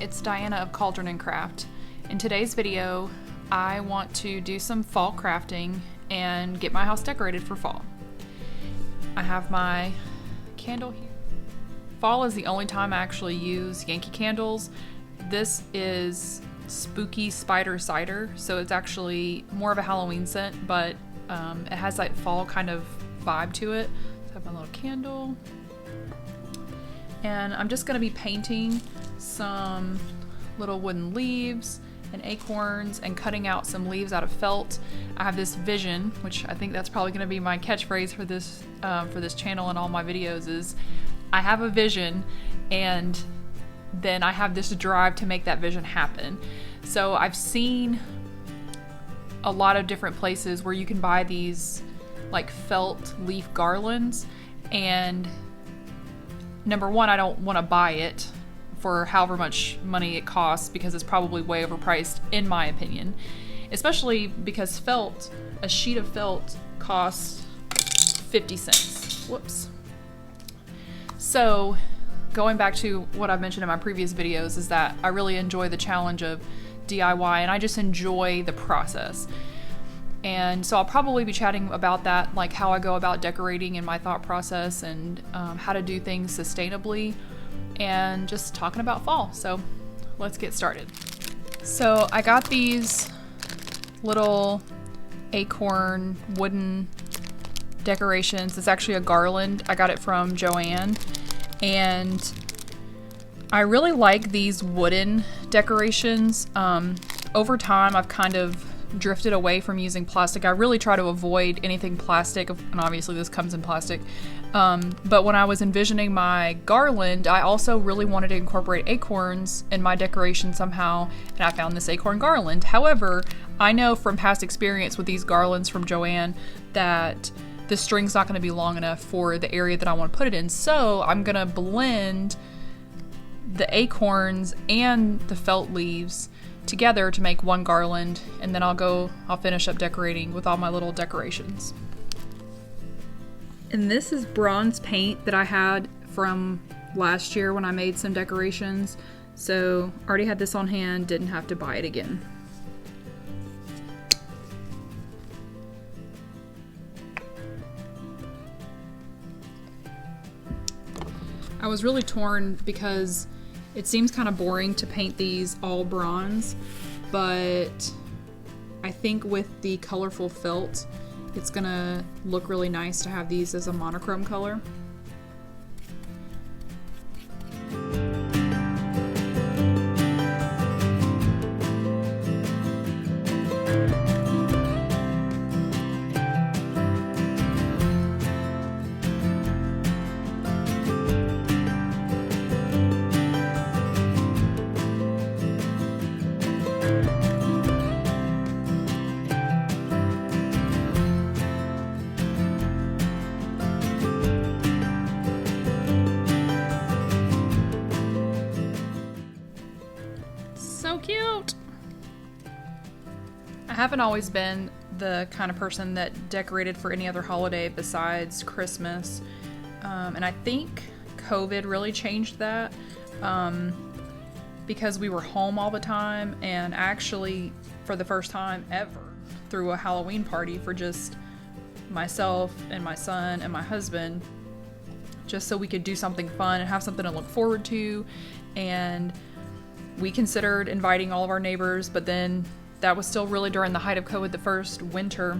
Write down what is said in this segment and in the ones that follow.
it's Diana of Cauldron and Craft. In today's video, I want to do some fall crafting and get my house decorated for fall. I have my candle here. Fall is the only time I actually use Yankee candles. This is Spooky Spider Cider, so it's actually more of a Halloween scent, but it has that fall kind of vibe to it. So I have my little candle. And I'm just gonna be painting some little wooden leaves and acorns and cutting out some leaves out of felt. I have this vision, which I think that's probably gonna be my catchphrase for this channel and all my videos, is I have a vision and then I have this drive to make that vision happen. So I've seen a lot of different places where you can buy these like felt leaf garlands, and number one, I don't want to buy it for however much money it costs because it's probably way overpriced in my opinion, especially because felt, a sheet of felt costs 50 cents. Whoops. So going back to what I've mentioned in my previous videos is that I really enjoy the challenge of DIY and I just enjoy the process. And so I'll probably be chatting about that, like how I go about decorating and my thought process and how to do things sustainably and just talking about fall. So let's get started. So I got these little acorn wooden decorations. It's actually a garland. I got it from Joann, and I really like these wooden decorations. Over time, I've kind of drifted away from using plastic. I really try to avoid anything plastic, and obviously this comes in plastic. But when I was envisioning my garland, I also really wanted to incorporate acorns in my decoration somehow, and I found this acorn garland. However, I know from past experience with these garlands from Joann that the string's not going to be long enough for the area that I want to put it in, so I'm going to blend the acorns and the felt leaves together to make one garland, and then I'll finish up decorating with all my little decorations. And this is bronze paint that I had from last year when I made some decorations, so already had this on hand, didn't have to buy it again. I was really torn because it seems kind of boring to paint these all bronze, but I think with the colorful felt, it's gonna look really nice to have these as a monochrome color. So cute! I haven't always been the kind of person that decorated for any other holiday besides Christmas, and I think COVID really changed that because we were home all the time, and actually for the first time ever threw a Halloween party for just myself and my son and my husband, just so we could do something fun and have something to look forward to. And we considered inviting all of our neighbors, but then that was still really during the height of COVID, the first winter.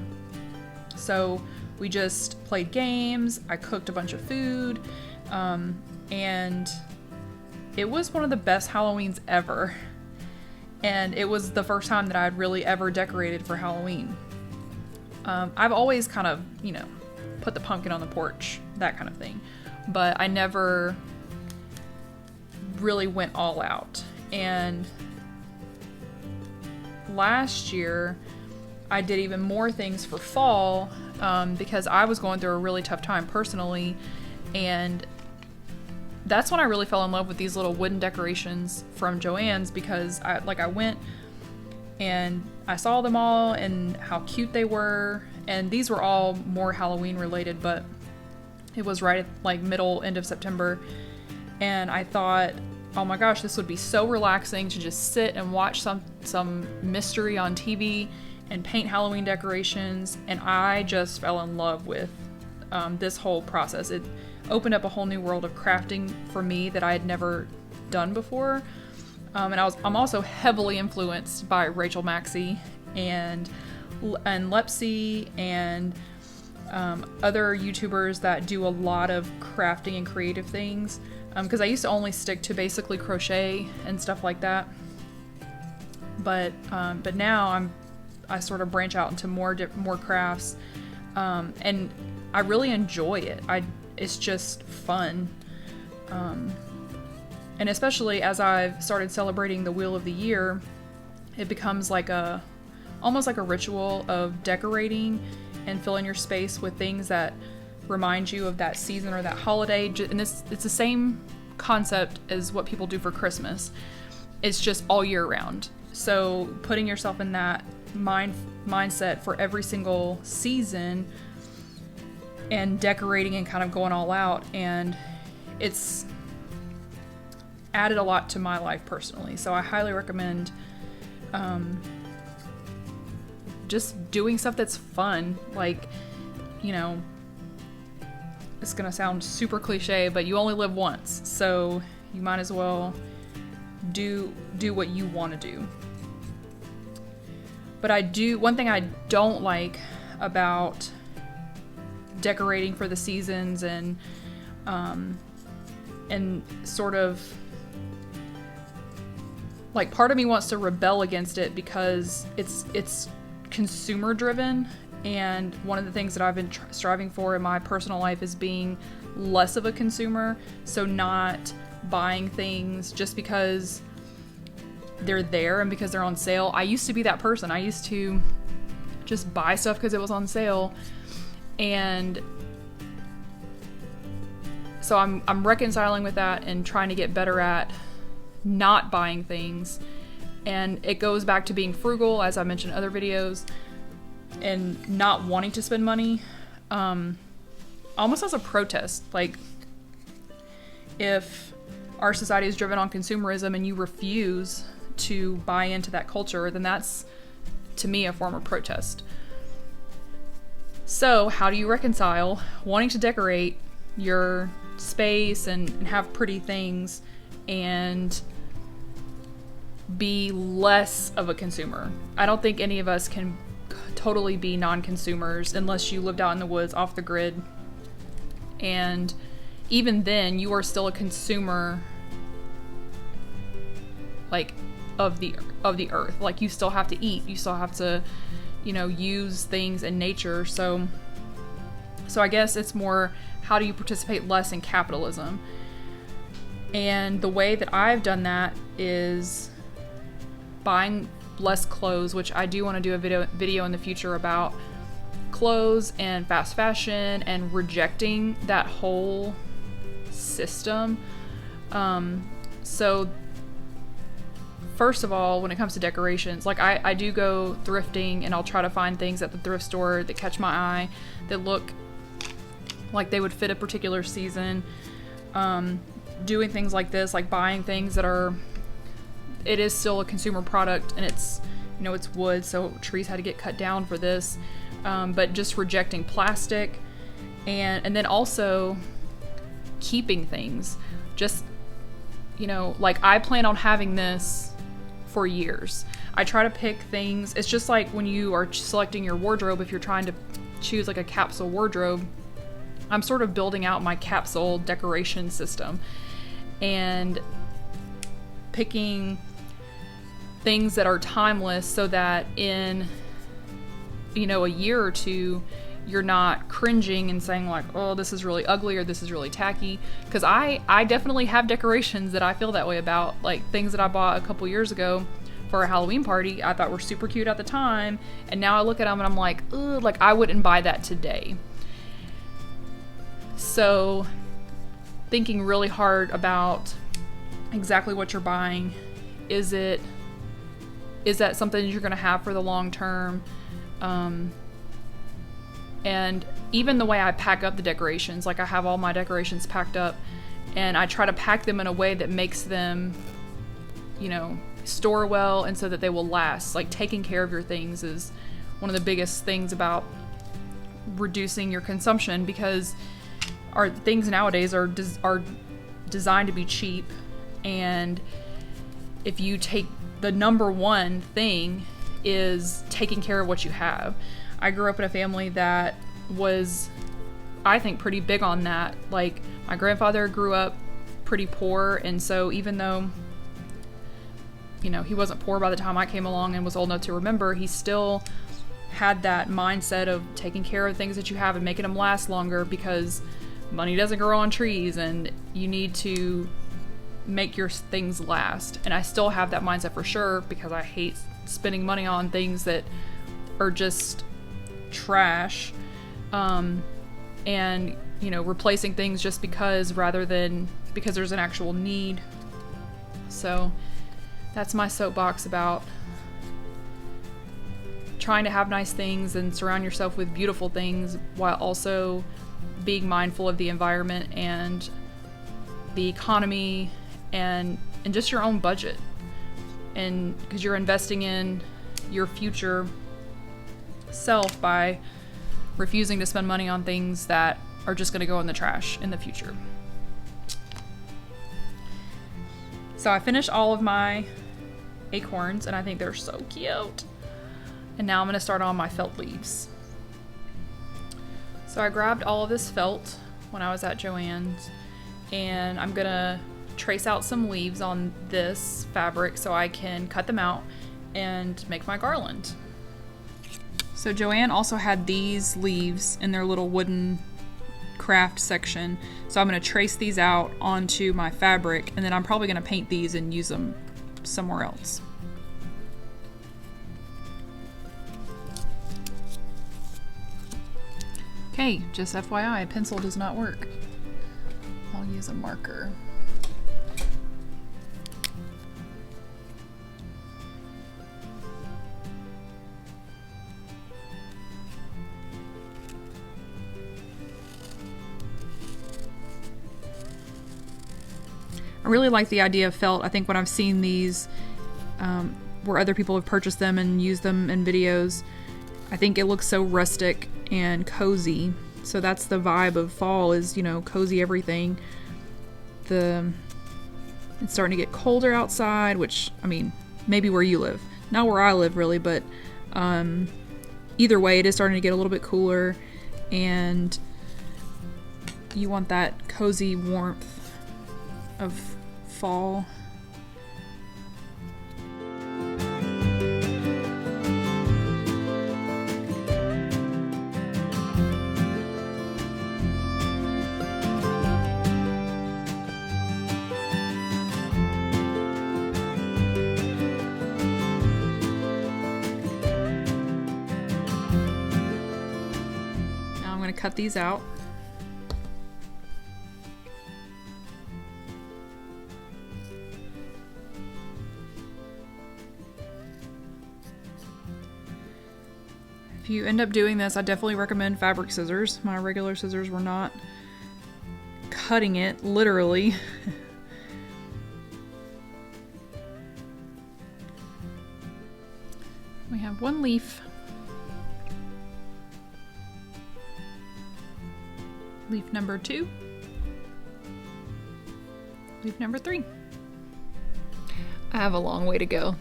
So we just played games, I cooked a bunch of food, and it was one of the best Halloweens ever. And it was the first time that I'd really ever decorated for Halloween. I've always kind of, put the pumpkin on the porch, that kind of thing. But I never really went all out. And last year I did even more things for fall because I was going through a really tough time personally, and that's when I really fell in love with these little wooden decorations from Joann's, because I went and I saw them all and how cute they were, and these were all more Halloween related, but it was right at like end of September, and I thought oh my gosh, this would be so relaxing to just sit and watch some mystery on TV and paint Halloween decorations. And I just fell in love with this whole process. It opened up a whole new world of crafting for me that I had never done before. And I'm also heavily influenced by Rachel Maxey and Lepsy and other YouTubers that do a lot of crafting and creative things. Because I used to only stick to basically crochet and stuff like that. But now I sort of branch out into more crafts, and I really enjoy it. It's just fun. And especially as I've started celebrating the Wheel of the Year, it becomes almost like a ritual of decorating and filling your space with things that remind you of that season or that holiday. And it's the same concept as what people do for Christmas. It's just all year round. So putting yourself in that mindset for every single season and decorating and kind of going all out, and it's added a lot to my life personally. So I highly recommend just doing stuff that's fun. Like, you know, it's gonna sound super cliche, but you only live once, so you might as well do what you want to do. But one thing I don't like about decorating for the seasons and sort of like, part of me wants to rebel against it because it's consumer driven, and one of the things that I've been striving for in my personal life is being less of a consumer. So not buying things just because they're there and because they're on sale. I used to be that person. I used to just buy stuff because it was on sale, and so I'm reconciling with that and trying to get better at not buying things. And it goes back to being frugal, as I mentioned in other videos, and not wanting to spend money, almost as a protest. Like, if our society is driven on consumerism and you refuse to buy into that culture, then that's, to me, a form of protest. So how do you reconcile wanting to decorate your space and have pretty things and be less of a consumer? I don't think any of us can totally be non-consumers unless you lived out in the woods off the grid. And even then, you are still a consumer, like, of the earth. Like, you still have to eat, you still have to, you know, use things in nature. So I guess it's more, how do you participate less in capitalism? And the way that I've done that is buying less clothes, which I do want to do a video in the future about clothes and fast fashion and rejecting that whole system. So first of all, when it comes to decorations, like, I do go thrifting, and I'll try to find things at the thrift store that catch my eye, that look like they would fit a particular season. Doing things like this, like buying things that it is still a consumer product, and it's, you know, it's wood, so trees had to get cut down for this, but just rejecting plastic, and then also keeping things. Just, you know, like, I plan on having this for years. I try to pick things. It's just like when you are selecting your wardrobe, if you're trying to choose like a capsule wardrobe, I'm sort of building out my capsule decoration system and picking things that are timeless, so that in, you know, a year or two, you're not cringing and saying like, oh, this is really ugly or this is really tacky. Because I definitely have decorations that I feel that way about, like things that I bought a couple years ago for a Halloween party I thought were super cute at the time, and now I look at them and I'm like, ugh, like, I wouldn't buy that today. So thinking really hard about exactly what you're buying. Is that something you're going to have for the long term? And even the way I pack up the decorations, like, I have all my decorations packed up and I try to pack them in a way that makes them, you know, store well and so that they will last. Like, taking care of your things is one of the biggest things about reducing your consumption, because our things nowadays are designed to be cheap, and if you take the number one thing is taking care of what you have. I grew up in a family that was, I think, pretty big on that. Like, my grandfather grew up pretty poor, and so even though, you know, he wasn't poor by the time I came along and was old enough to remember, he still had that mindset of taking care of things that you have and making them last longer, because money doesn't grow on trees and you need to make your things last. And I still have that mindset for sure, because I hate spending money on things that are just trash, and, you know, replacing things just because, rather than because there's an actual need. So that's my soapbox about trying to have nice things and surround yourself with beautiful things, while also being mindful of the environment and the economy and just your own budget. And because you're investing in your future self by refusing to spend money on things that are just going to go in the trash in the future. So I finished all of my acorns, and I think they're so cute. And now I'm going to start on my felt leaves. So I grabbed all of this felt when I was at Joann's, and I'm going to trace out some leaves on this fabric so I can cut them out and make my garland. So Joann also had these leaves in their little wooden craft section, so I'm going to trace these out onto my fabric, and then I'm probably going to paint these and use them somewhere else. Okay, just FYI, a pencil does not work. I'll use a marker. I really like the idea of felt. I think when I've seen these where other people have purchased them and used them in videos, I think it looks so rustic and cozy. So that's the vibe of fall, is, you know, cozy everything. It's starting to get colder outside, which, I mean, maybe where you live. Not where I live, really, but either way, it is starting to get a little bit cooler, and you want that cozy warmth of fall. Now I'm going to cut these out. If you end up doing this, I definitely recommend fabric scissors. My regular scissors were not cutting it, literally. We have one leaf. Leaf number 2. Leaf number 3. I have a long way to go.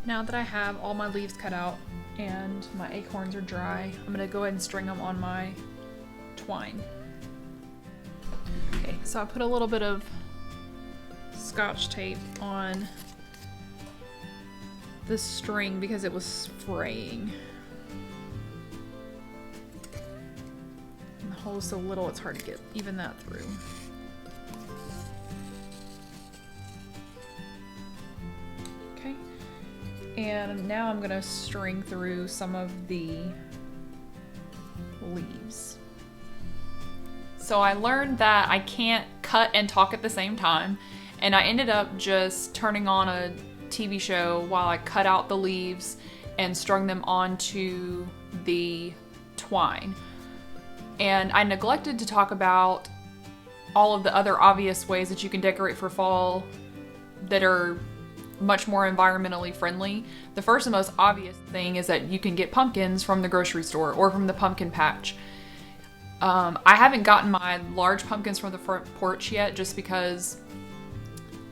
Now that I have all my leaves cut out and my acorns are dry, I'm gonna go ahead and string them on my twine. Okay, so I put a little bit of Scotch tape on this string because it was fraying. And the hole is so little, it's hard to get even that through. Okay. And now I'm gonna string through some of the leaves. So I learned that I can't cut and talk at the same time, and I ended up just turning on a TV show while I cut out the leaves and strung them onto the twine. And I neglected to talk about all of the other obvious ways that you can decorate for fall that are much more environmentally friendly. The first and most obvious thing is that you can get pumpkins from the grocery store or from the pumpkin patch. I haven't gotten my large pumpkins from the front porch yet, just because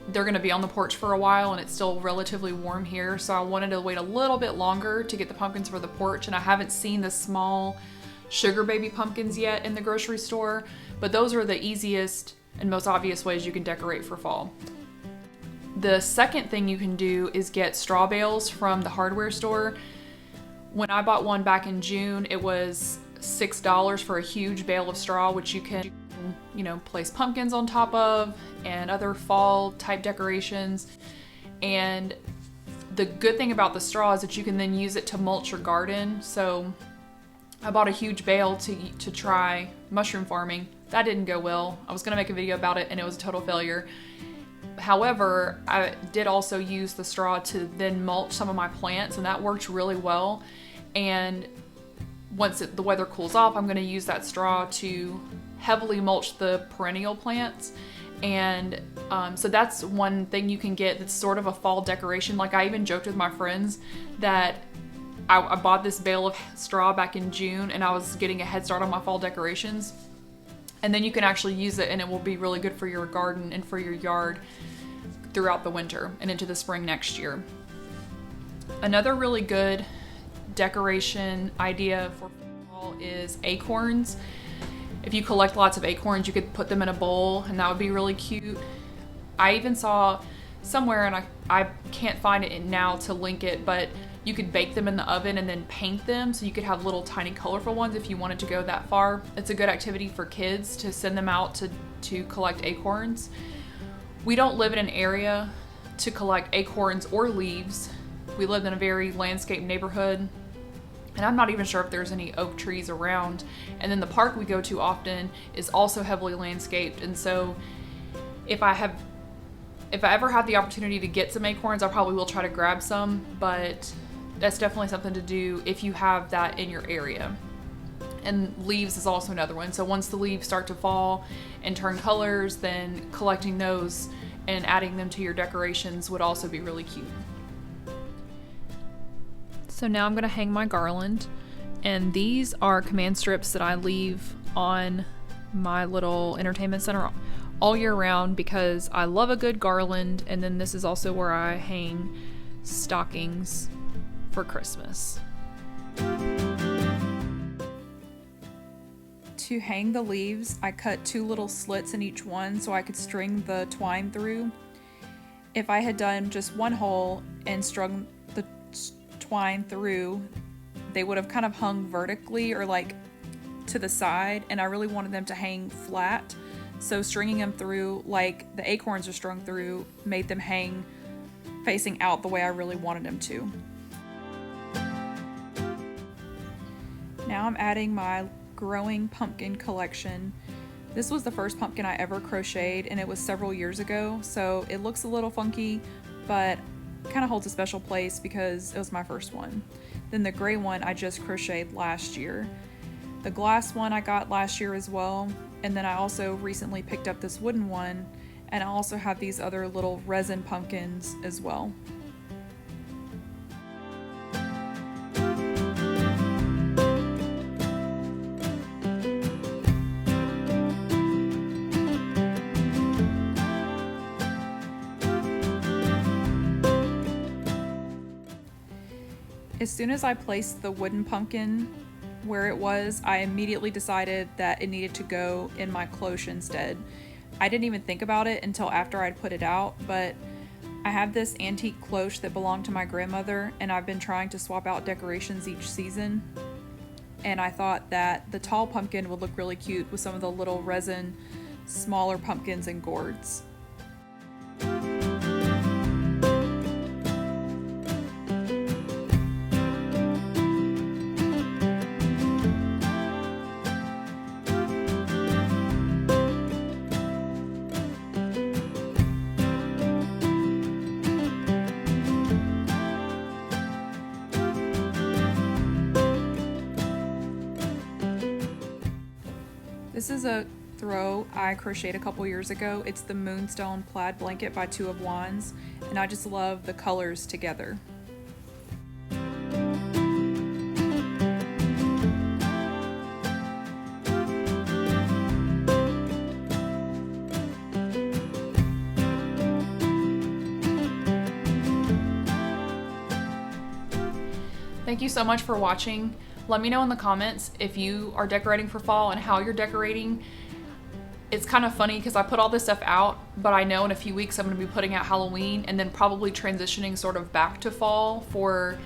they're going to be on the porch for a while and it's still relatively warm here. So I wanted to wait a little bit longer to get the pumpkins for the porch, and I haven't seen the small sugar baby pumpkins yet in the grocery store, but those are the easiest and most obvious ways you can decorate for fall. The second thing you can do is get straw bales from the hardware store. When I bought one back in June, it was $6 for a huge bale of straw, which you can, place pumpkins on top of and other fall type decorations. And the good thing about the straw is that you can then use it to mulch your garden. So I bought a huge bale to try mushroom farming. That didn't go well. I was gonna make a video about it and it was a total failure. However, I did also use the straw to then mulch some of my plants, and that worked really well. And once the weather cools off, I'm going to use that straw to heavily mulch the perennial plants. And so that's one thing you can get that's sort of a fall decoration. Like, I even joked with my friends that I bought this bale of straw back in June and I was getting a head start on my fall decorations. And then you can actually use it and it will be really good for your garden and for your yard throughout the winter and into the spring next year. Another really good decoration idea for fall is acorns. If you collect lots of acorns, you could put them in a bowl and that would be really cute. I even saw somewhere, and I can't find it now to link it, but you could bake them in the oven and then paint them, so you could have little tiny colorful ones if you wanted to go that far. It's a good activity for kids to send them out to collect acorns. We don't live in an area to collect acorns or leaves. We live in a very landscaped neighborhood, and I'm not even sure if there's any oak trees around. And then the park we go to often is also heavily landscaped, and so if I ever have the opportunity to get some acorns, I probably will try to grab some, but that's definitely something to do if you have that in your area. And leaves is also another one. So once the leaves start to fall and turn colors, then collecting those and adding them to your decorations would also be really cute. So now I'm going to hang my garland, and these are command strips that I leave on my little entertainment center all year round because I love a good garland. And then this is also where I hang stockings for Christmas. To hang the leaves, I cut 2 little slits in each one so I could string the twine through. If I had done just one hole and strung the twine through, they would have kind of hung vertically or like to the side, and I really wanted them to hang flat. So stringing them through like the acorns are strung through made them hang facing out the way I really wanted them to. Now I'm adding my growing pumpkin collection. This was the first pumpkin I ever crocheted, and it was several years ago, so it looks a little funky, but kind of holds a special place because it was my first one. Then the gray one I just crocheted last year. The glass one I got last year as well, and then I also recently picked up this wooden one, and I also have these other little resin pumpkins as well. As soon as I placed the wooden pumpkin where it was, I immediately decided that it needed to go in my cloche instead. I didn't even think about it until after I'd put it out, but I have this antique cloche that belonged to my grandmother, and I've been trying to swap out decorations each season. And I thought that the tall pumpkin would look really cute with some of the little resin, smaller pumpkins and gourds. This is a throw I crocheted a couple years ago. It's the Moonstone Plaid Blanket by Two of Wands, and I just love the colors together. Thank you so much for watching. Let me know in the comments if you are decorating for fall and how you're decorating. It's kind of funny because I put all this stuff out, but I know in a few weeks I'm going to be putting out Halloween and then probably transitioning sort of back to fall for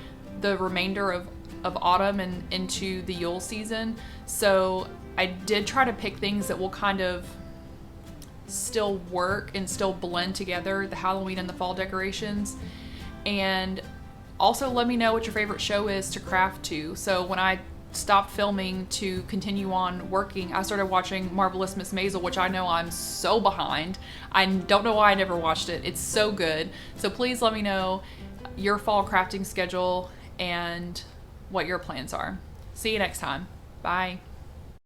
the remainder of autumn and into the Yule season. So I did try to pick things that will kind of still work and still blend together, the Halloween and the fall decorations. And also let me know what your favorite show is to craft to. So when I stopped filming to continue on working, I started watching Marvelous Miss Maisel, which I know I'm so behind. I don't know why I never watched it. It's so good. So please let me know your fall crafting schedule and what your plans are. See you next time. Bye.